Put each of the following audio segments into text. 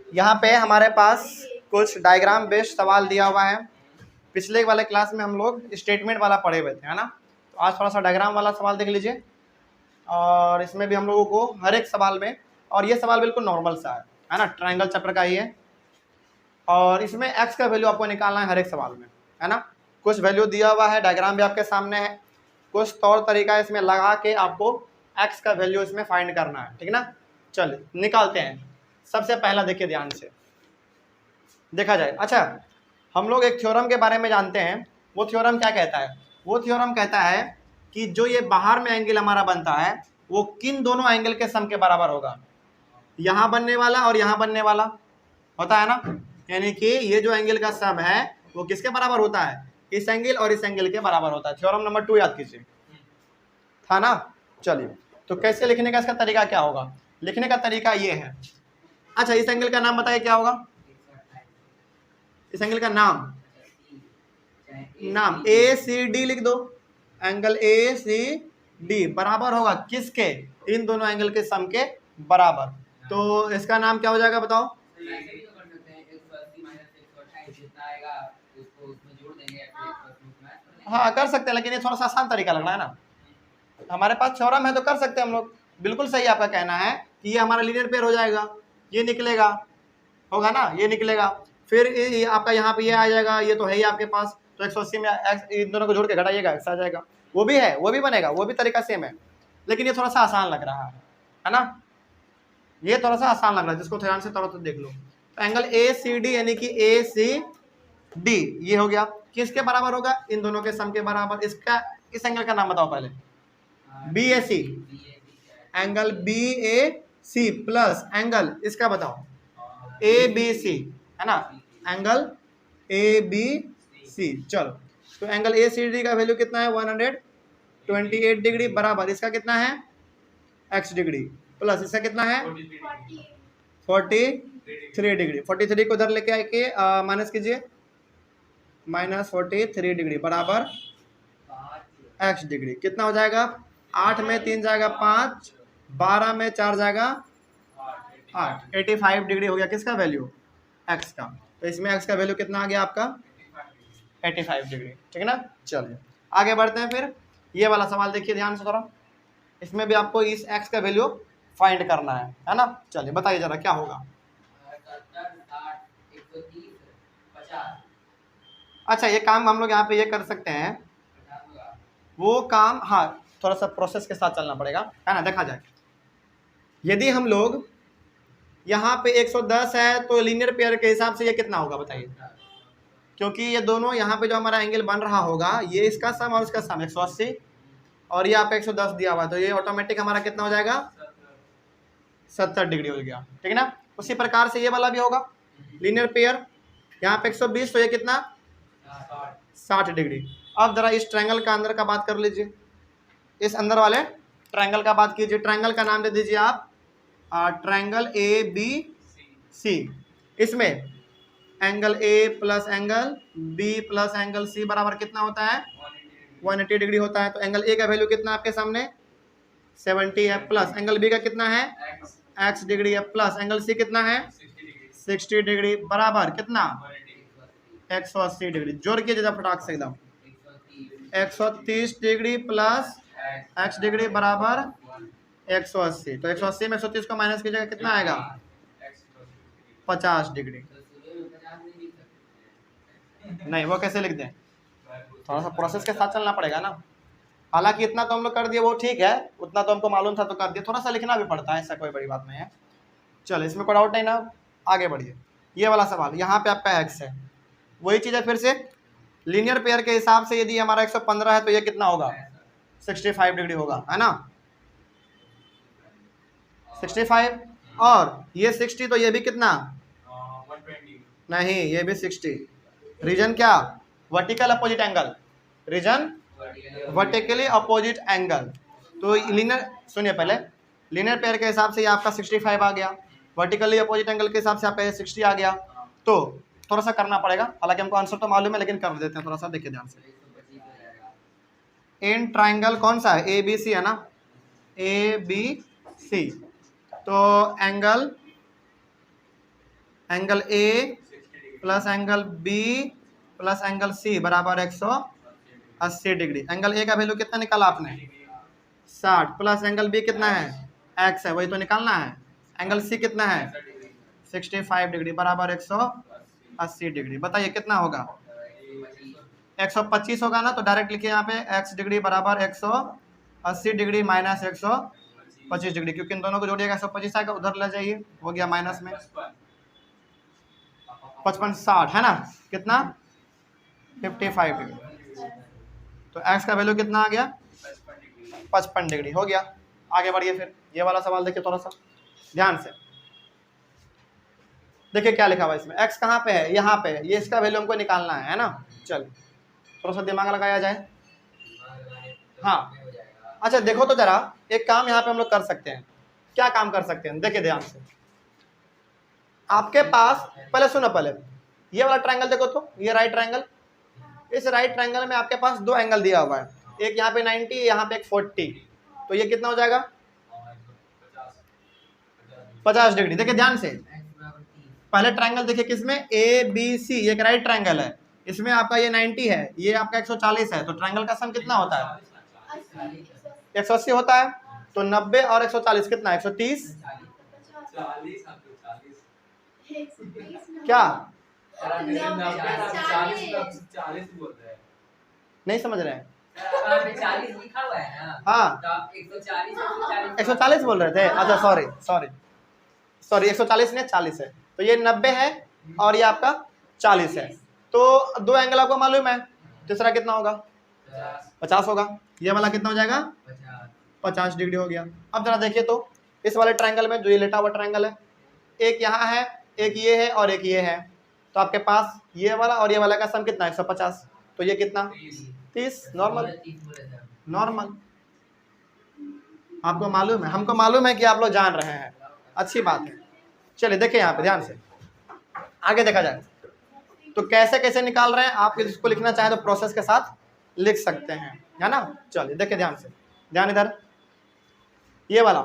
यहाँ पे हमारे पास कुछ डायग्राम बेस्ड सवाल दिया हुआ है। पिछले वाले क्लास में हम लोग स्टेटमेंट वाला पढ़े हुए थे, है ना। तो आज थोड़ा सा डायग्राम वाला सवाल देख लीजिए, और इसमें भी हम लोगों को हर एक सवाल में, और ये सवाल बिल्कुल नॉर्मल सा है ना, ट्रायंगल चैप्टर का ही है। और इसमें एक्स का वैल्यू आपको निकालना है हर एक सवाल में, है ना। कुछ वैल्यू दिया हुआ है, डायग्राम भी आपके सामने है, कुछ तौर तरीका इसमें लगा के आपको एक्स का वैल्यू इसमें फाइंड करना है, ठीक ना। चलिए निकालते हैं। सबसे पहला देखिए ध्यान से देखा जाए। अच्छा, हम लोग एक थ्योरम के बारे में जानते हैं। वो थ्योरम क्या कहता है? वो थ्योरम कहता है कि जो ये बाहर में एंगल हमारा बनता है वो किन दोनों एंगल के सम के बराबर होगा। यहाँ बनने वाला और यहाँ बनने वाला होता है ना, यानी कि ये जो एंगल का सम है वो किसके बराबर होता है? इस एंगल और इस एंगल के बराबर होता है। थ्योरम नंबर 2 याद कीजिए, था ना। चलिए, तो कैसे लिखने का इसका तरीका क्या होगा? लिखने का तरीका ये है। अच्छा, इस एंगल का नाम बताइए क्या होगा? इस एंगल का नाम ए सी डी लिख दो। एंगल ए सी डी बराबर होगा किसके? इन दोनों एंगल के सम के बराबर। तो इसका नाम क्या हो जाएगा बताओ? हाँ कर सकते हैं, लेकिन ये थोड़ा सा आसान तरीका लग रहा है ना। हमारे पास थ्योरम है तो कर सकते हैं हम लोग। बिल्कुल सही आपका कहना है कि ये हमारा लीनियर पेयर हो जाएगा, ये निकलेगा, होगा ना, ये निकलेगा। फिर ये आपका यहाँ पे ये आ जाएगा, ये तो है ही आपके पास। तो 180 में एक्स, इन दोनों को जोड़ के घटाइएगा, एक्स आ जाएगा। वो भी है, वो भी बनेगा, वो भी तरीका सेम है, लेकिन ये थोड़ा सा आसान लग रहा है ना। ये थोड़ा सा आसान लग रहा है, जिसको ध्यान से थोड़ा तो देख लो। तो एंगल ए सी डी यानी कि ए सी डी ये हो गया, किसके बराबर होगा? इन दोनों के सम के बराबर। इसका इस एंगल का नाम बताओ पहले। बी ए सी, एंगल बी ए सी प्लस एंगल इसका बताओ ए बी सी, है ना, एंगल ए बी सी। चलो, तो एंगल ए सी डी का वैल्यू कितना है? 128 डिग्री बराबर इसका कितना है? x डिग्री प्लस इसका कितना है? 43 डिग्री। 43 को इधर लेके आके माइनस कीजिए, -43 डिग्री बराबर x डिग्री। कितना हो जाएगा? 8 में 3 जाएगा 5, 12 में 4 जाएगा 8, 85 डिग्री हो गया किसका वैल्यू? x का। तो इसमें x का वैल्यू कितना आ गया आपका? 85 डिग्री, ठीक है ना। चलिए आगे बढ़ते हैं। फिर ये वाला सवाल देखिए ध्यान से थोड़ा, इसमें भी आपको इस x का वैल्यू फाइंड करना है ना। चलिए बताइए जरा क्या होगा। अच्छा, ये काम हम लोग यहाँ पे ये कर सकते हैं, वो काम, हाँ थोड़ा सा प्रोसेस के साथ चलना पड़ेगा, है ना। देखा जाए, यदि हम लोग यहाँ पे 110 है तो लीनियर पेयर के हिसाब से ये कितना होगा बताइए? क्योंकि ये दोनों यहाँ पे जो हमारा एंगल बन रहा होगा, ये इसका सम और इसका सम 180, और ये आप 110 दिया हुआ, तो ये ऑटोमेटिक हमारा कितना हो जाएगा? 70 डिग्री हो गया, ठीक है ना। उसी प्रकार से ये वाला भी होगा लीनियर पेयर, यहाँ पे 120, तो ये कितना? 60 डिग्री। अब जरा इस ट्रायंगल का अंदर का बात कर लीजिए, इस अंदर वाले ट्रायंगल का बात कीजिए। ट्रायंगल का नाम दे दीजिए आप ट्रायंगल ए बी सी। इसमें angle A plus angle B plus angle C बराबर कितना होता है? 180 डिग्री होता है। तो एंगल ए का वैल्यू कितना आपके सामने? 70 है, प्लस एंगल बी का कितना है? x डिग्री है, प्लस एंगल सी कितना है? 60 डिग्री बराबर कितना? 180 डिग्री। जोड़ के जरा फटाक से एकदम, 130 डिग्री प्लस x डिग्री बराबर 180। तो 180 में 130 को माइनस कीजिएगा, कितना आएगा? 50 डिग्री। नहीं, वो कैसे लिख दें? थोड़ा सा प्रोसेस के साथ चलना पड़ेगा ना। हालांकि इतना तो हम लोग कर दिए, वो ठीक है, उतना तो हमको मालूम था तो कर दिए। थोड़ा सा लिखना भी पड़ता है, ऐसा कोई बड़ी बात नहीं है। चलो, इसमें कोई डाउट नहीं ना, आगे बढ़िए। ये वाला सवाल, यहाँ पे आपका x है, वही चीज़ है फिर से। लीनियर पेयर के हिसाब से यदि हमारा 115 है तो ये कितना होगा? 65 डिग्री होगा, है ना, 65। और ये 60, तो ये भी कितना? 120। नहीं, ये भी 60। रीजन क्या? Vertical opposite angle, reason vertically opposite angle. तो लीनियर, सुनिए पहले, लीनियर पेयर के हिसाब से ये आपका 65 आ गया, वर्टिकली अपोजिट एंगल के हिसाब से आपका 60 आ गया। तो थोड़ा सा करना पड़ेगा, हालांकि हमको आंसर तो मालूम है, लेकिन कर देते हैं। थोड़ा सा देखिए ध्यान से। इन ट्राइंगल कौन सा है? ए बी सी है ना, ए बी सी। तो angle angle A plus angle B plus angle C बराबर 180 डिग्री। एंगल ए का वैल्यू कितना निकाला आपने 60 प्लस एंगल बी कितना है एक्स है, वही तो निकालना है। एंगल सी कितना है 65 डिग्री बराबर 180 डिग्री। बताइए कितना होगा 125 होगा ना, तो डायरेक्ट लिखिए यहाँ पे x डिग्री बराबर 180 डिग्री माइनस 125 डिग्री, क्योंकि इन दोनों को जोड़िएगा 125 आएगा, उधर ले जाइए, हो गया माइनस में 55 60 है ना, कितना 55 डिग्री। तो x का वैल्यू कितना आ गया 55 डिग्री हो गया। आगे बढ़िए फिर ये वाला सवाल देखिए थोड़ा सा ध्यान से, देखिए क्या लिखा हुआ है इसमें। x कहाँ पे है यहाँ पे, ये इसका वैल्यू हमको निकालना है ना। चल थोड़ा सा दिमाग लगाया जाए। हाँ अच्छा देखो तो जरा एक काम यहाँ पे हम लोग कर सकते हैं। क्या काम कर सकते हैं देखिए ध्यान से। आपके पास पहले सुनो, पहले ये वाला ट्रायंगल देखो तो, ये राइट ट्रायंगल, इस राइट ट्रायंगल में आपके पास दो एंगल दिया हुआ है, एक यहाँ पे 90 यहाँ पे एक 40, तो ये कितना हो जाएगा 50 डिग्री। देखिए ध्यान से पहले ट्रायंगल देखिए किसमें ए बी सी, एक राइट ट्रायंगल है, इसमें आपका ये 90 है, ये आपका 140 है, तो ट्रायंगल का सम कितना होता है 180 होता है। तो 90 और 140 कितना 130 क्या नहीं समझ रहे हैं। 40 लिखा हुआ है ना, हाँ तो 140 140 बोल रहे थे, अच्छा सॉरी सॉरी सॉरी 140 नहीं 40 है, तो ये 90 है और ये आपका 40 है, तो दो एंगल आपको मालूम है, तीसरा कितना होगा 50 होगा, ये वाला कितना हो जाएगा 50 डिग्री हो गया। अब जरा देखिए तो इस वाले ट्रायंगल में जो ये लेटा हुआ ट्रायंगल है, एक यहाँ है एक ये है और एक ये है, तो आपके पास ये वाला और ये वाला का सम कितना 150, तो ये कितना 30 नॉर्मल नॉर्मल। आपको मालूम है, हमको मालूम है कि आप लोग जान रहे हैं, अच्छी बात है। चलिए देखिए यहाँ पे ध्यान से आगे देखा जाए तो कैसे कैसे निकाल रहे हैं आप, इसको लिखना चाहें तो प्रोसेस के साथ लिख सकते हैं, है ना। चलिए देखिए ध्यान से, ध्यान इधर ये वाला।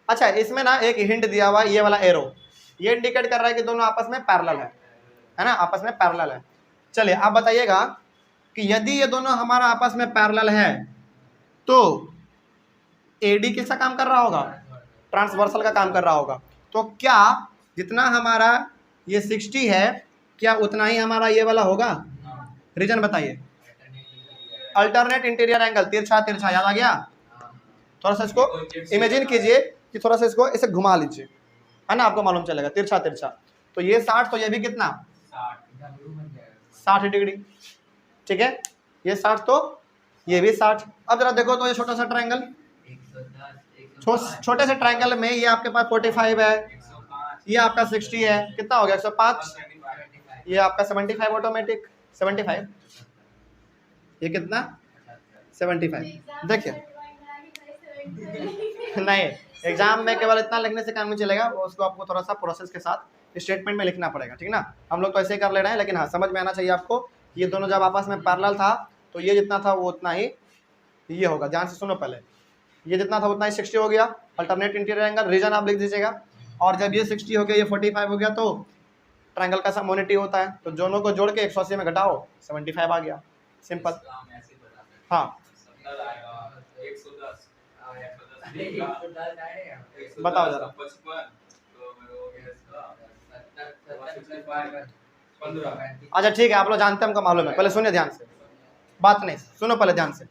अच्छा इसमें ना एक हिंट दिया हुआ है, ये वाला एरो ये इंडिकेट कर रहा है कि दोनों आपस में पैरेलल है ना, आपस में पैरेलल है। चलिए आप बताइएगा कि यदि ये दोनों हमारा आपस में पैरेलल है तो एडी किसका काम कर रहा होगा ट्रांसवर्सल का काम कर रहा होगा, तो क्या जितना हमारा ये 60 है क्या उतना ही हमारा ये वाला होगा, रीजन बताइए। अल्टरनेट इंटीरियर एंगल, तिरछा तिरछा याद आ गया, थोड़ा सा इसको इमेजिन कीजिए कि थोड़ा सा इसको इसे घुमा लीजिए, है ना, आपको मालूम चलेगा तिरछा तिरछा, तो ये 60 तो ये भी कितना 60 डिग्री, ठीक है, ये 60 तो ये भी 60। अब जरा देखो तो ये छोटा सा ट्रायंगल, छोटे से ट्रायंगल में ये आपके पास 45 है, ये आपका 60 है, कितना हो गया 105, ये आपका 75 ऑटोमेटिक 75, ये कितना 75। देखिए नहीं एग्जाम में केवल इतना लिखने से काम नहीं चलेगा, उसको आपको थोड़ा सा प्रोसेस के साथ स्टेटमेंट में लिखना पड़ेगा, ठीक ना। हम लोग तो ऐसे ही कर ले रहे हैं, लेकिन हाँ समझ में आना चाहिए आपको, ये दोनों जब आपस में पैरेलल था तो ये जितना था वो उतना ही ये होगा। ध्यान से सुनो, पहले ये जितना था उतना ही 60 हो गया, अल्टरनेट इंटीरियर एंगल, रीजन आप लिख दीजिएगा, और जब ये 60 हो गया ये 45 हो गया तो ट्रायंगल का सम 180 होता है, तो दोनों को जोड़ के 180 में घटाओ 75 आ गया, सिंपल। हाँ बताओ जरा, अच्छा ठीक है आप लोग जानते हैं हमको मालूम है, पहले सुनिए ध्यान से, बात नहीं सुनो पहले ध्यान से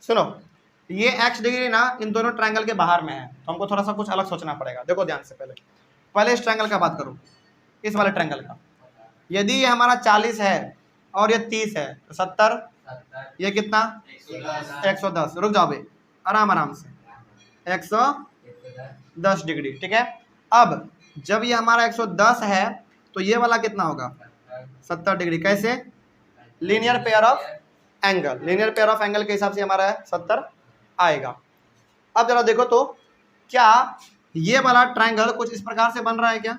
सुनो, ये x डिग्री ना इन दोनों ट्रायंगल के बाहर में है, तो हमको थोड़ा सा कुछ अलग सोचना पड़ेगा। देखो ध्यान से, पहले इस ट्रायंगल का बात करो, इस वाले ट्रायंगल का, यदि ये हमारा 40 है और ये 30 है तो 70, ये कितना 110, रुक जाओ भाई आराम आराम से, 110 डिग्री, ठीक है। अब जब ये हमारा 110 है तो ये वाला कितना होगा 70 डिग्री, कैसे linear pair of angle, linear pair of angle के हिसाब से हमारा 70 आएगा। अब जरा देखो तो क्या ये वाला ट्रायंगल कुछ इस प्रकार से बन रहा है क्या,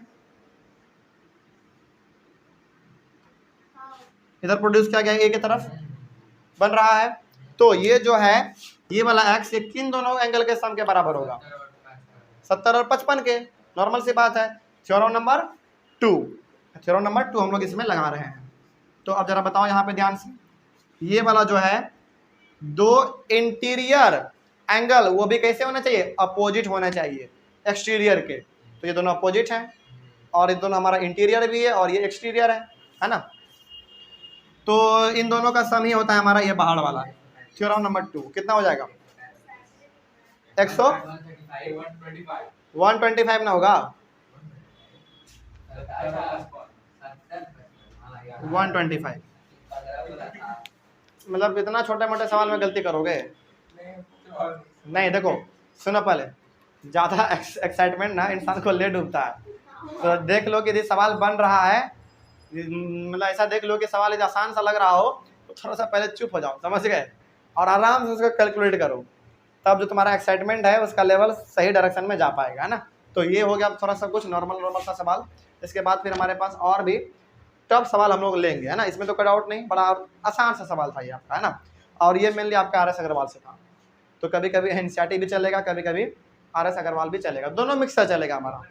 इधर प्रोड्यूस किया गया ए की तरफ बन रहा है, तो ये जो है ये वाला एक्स ये किन दोनों एंगल के सम के बराबर होगा 70 और 55 के, नॉर्मल सी बात है। थ्योरम नंबर 2, थ्योरम नंबर 2 हम लोग इसमें लगा रहे हैं। तो अब जरा बताओ यहाँ पे ध्यान से, ये वाला जो है दो इंटीरियर एंगल वो भी कैसे होना चाहिए, अपोजिट होना चाहिए एक्सटीरियर के। तो ये दोनों अपोजिट हैं और ये दोनों हमारा इंटीरियर भी है और ये एक्सटीरियर है ना। तो इन दोनों का सम ही होता है हमारा ये बाहर वाला। थ्योरम नंबर 2 कितना हो जाएगा, 125 ना होगा, 125। मतलब इतना छोटे मोटे सवाल में गलती करोगे नहीं। देखो सुनो, पहले ज़्यादा एक्साइटमेंट ना इंसान को ले डूबता है। तो देख लो कि यदि सवाल बन रहा है, मतलब ऐसा देख लो कि सवाल यदि आसान सा लग रहा हो तो थोड़ा सा पहले चुप हो जाओ, समझ गए, और आराम से उसको कैलकुलेट करो, तब जो तुम्हारा एक्साइटमेंट है उसका लेवल सही डायरेक्शन में जा पाएगा, है ना। तो ये हो गया थोड़ा सा कुछ नॉर्मल सा सवाल। इसके बाद फिर हमारे पास और भी टफ सवाल हम लोग लेंगे, है ना। इसमें तो कोई डाउट नहीं, बड़ा आसान सा सवाल था ये आपका, है ना। और ये मेनली आपका RS अग्रवाल से था। तो कभी कभी NCERT भी चलेगा, कभी कभी RS अग्रवाल भी चलेगा, दोनों मिक्स चलेगा हमारा।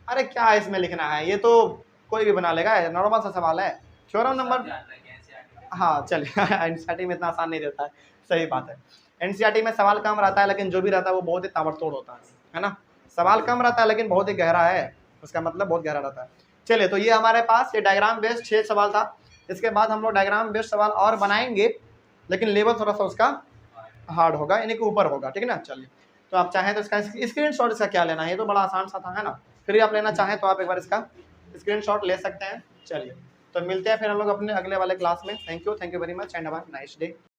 अरे क्या इसमें लिखना है, ये तो कोई भी बना लेगा, नॉर्मल सा सवाल है। थ्योरम नंबर, हाँ चलिए NCERT में इतना आसान नहीं रहता है, सही बात है। NCERT में सवाल कम रहता है लेकिन जो भी रहता है वो बहुत ही ताबड़तोड़ होता है ना। सवाल कम रहता है लेकिन बहुत ही गहरा है, उसका मतलब बहुत गहरा रहता है। चलिए, तो ये हमारे पास ये डायग्राम बेस्ड 6 सवाल था। इसके बाद हम लोग डायग्राम बेस्ड सवाल और बनाएंगे, लेकिन लेवल थोड़ा सा उसका हार्ड होगा, यानी कि ऊपर होगा, ठीक है ना। चलिए, तो आप चाहें तो इसका स्क्रीनशॉट इसका क्या लेना है, ये तो बड़ा आसान सा था, है ना। फिर भी आप लेना चाहें तो आप एक बार इसका स्क्रीनशॉट ले सकते हैं। चलिए, तो मिलते हैं फिर हम लोग अपने अगले वाले क्लास में। Thank you very much and have a nice day.